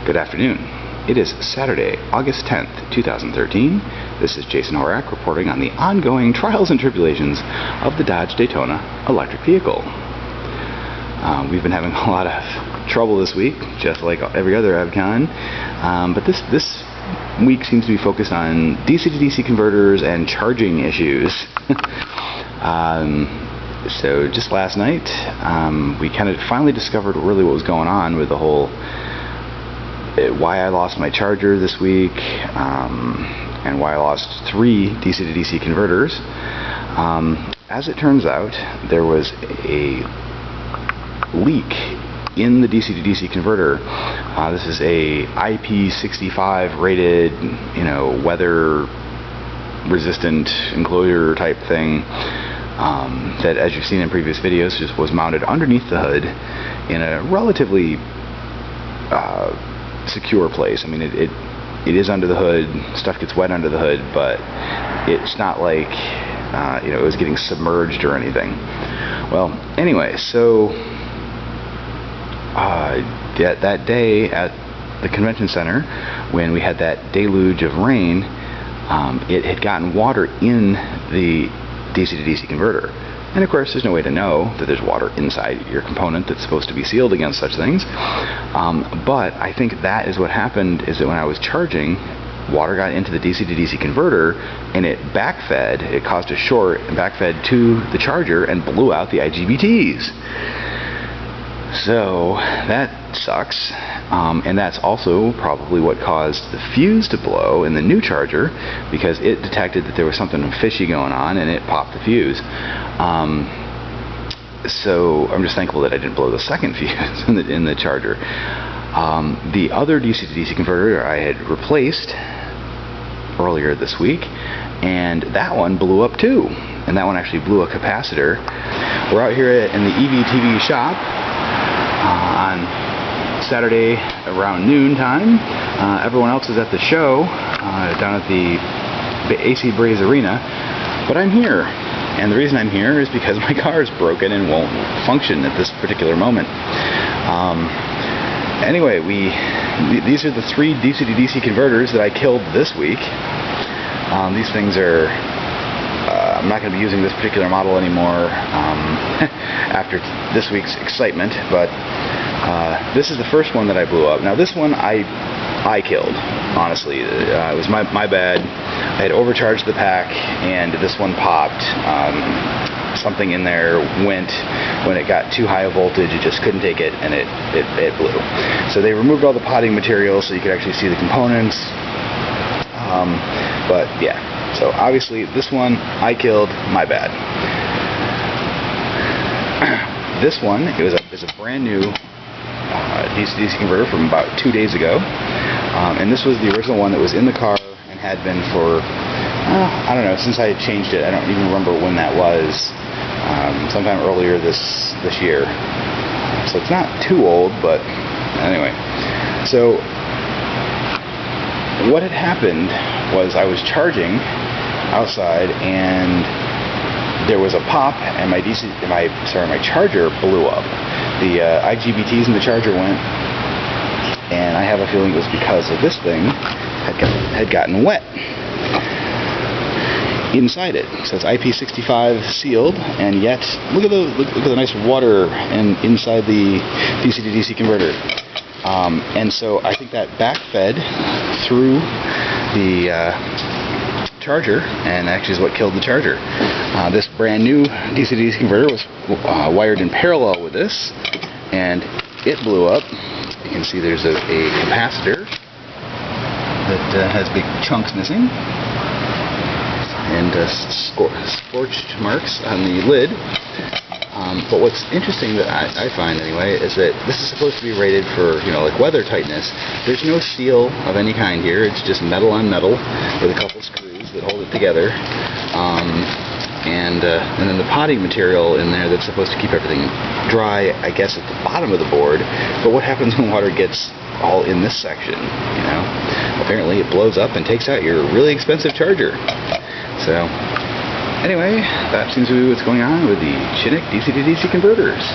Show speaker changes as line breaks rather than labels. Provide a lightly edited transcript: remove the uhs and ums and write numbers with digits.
Good afternoon. It is Saturday, August 10th, 2013. This is Jason Horak reporting on the ongoing trials and tribulations of the Dodge Daytona electric vehicle. We've been having a lot of trouble this week, just like every other EVCCON, but this week seems to be focused on DC to DC converters and charging issues. So just last night, we kind of finally discovered really what was going on with the whole why I lost my charger this week, and why I lost 3 DC to DC converters. As it turns out, there was a leak in the DC to DC converter. This is a IP65 rated, weather resistant enclosure type thing, that, as you've seen in previous videos, just was mounted underneath the hood in a relatively secure place. I mean, it is under the hood, stuff gets wet under the hood, but it's not like it was getting submerged or anything. Well, anyway, so that day at the convention center, when we had that deluge of rain, it had gotten water in the DC to DC converter. And of course, there's no way to know that there's water inside your component that's supposed to be sealed against such things. But I think that is what happened, is that when I was charging, water got into the DC to DC converter and it backfed. It caused a short and backfed to the charger and blew out the IGBTs. So that sucks. And that's also probably what caused the fuse to blow in the new charger, because it detected that there was something fishy going on and it popped the fuse. So I'm just thankful that I didn't blow the second fuse in the charger. The other DC to DC converter I had replaced earlier this week, and that one blew up too. And that one actually blew a capacitor. We're out here in the EVTV shop on Saturday around noon time. Everyone else is at the show down at the AC Braze Arena, but I'm here. And the reason I'm here is because my car is broken and won't function at this particular moment. Anyway, these are the 3 DC to DC converters that I killed this week. These things are, I'm not going to be using this particular model anymore after this week's excitement, but this is the first one that I blew up. Now this one I killed, honestly. It was my bad. I had overcharged the pack and this one popped. Something in there went when it got too high a voltage. It just couldn't take it, and it blew. So they removed all the potting material so you could actually see the components. But yeah, so obviously this one I killed, my bad. This one is a brand new DC to DC converter from about 2 days ago, and this was the original one that was in the car and had been for I don't know, since I had changed it. I don't even remember when that was. Sometime earlier this year. So it's not too old, but anyway. So what had happened was I was charging outside and there was a pop and my charger blew up. The IGBTs in the charger went, and I have a feeling it was because of this thing had gotten wet inside it. So it's IP65 sealed, and yet look at the nice water inside the DC to DC converter. And so I think that backfed through the charger, and actually is what killed the charger. This brand new DC to DC converter was wired in parallel with this, and it blew up. You can see there's a capacitor that has big chunks missing, and scorched marks on the lid. But what's interesting that I find anyway is that this is supposed to be rated for, like weather tightness. There's no seal of any kind here. It's just metal on metal with a couple screws that hold it together. And then the potting material in there that's supposed to keep everything dry, I guess, at the bottom of the board. But what happens when water gets all in this section? Apparently it blows up and takes out your really expensive charger. So anyway, that seems to be what's going on with the Chinook DC to DC converters.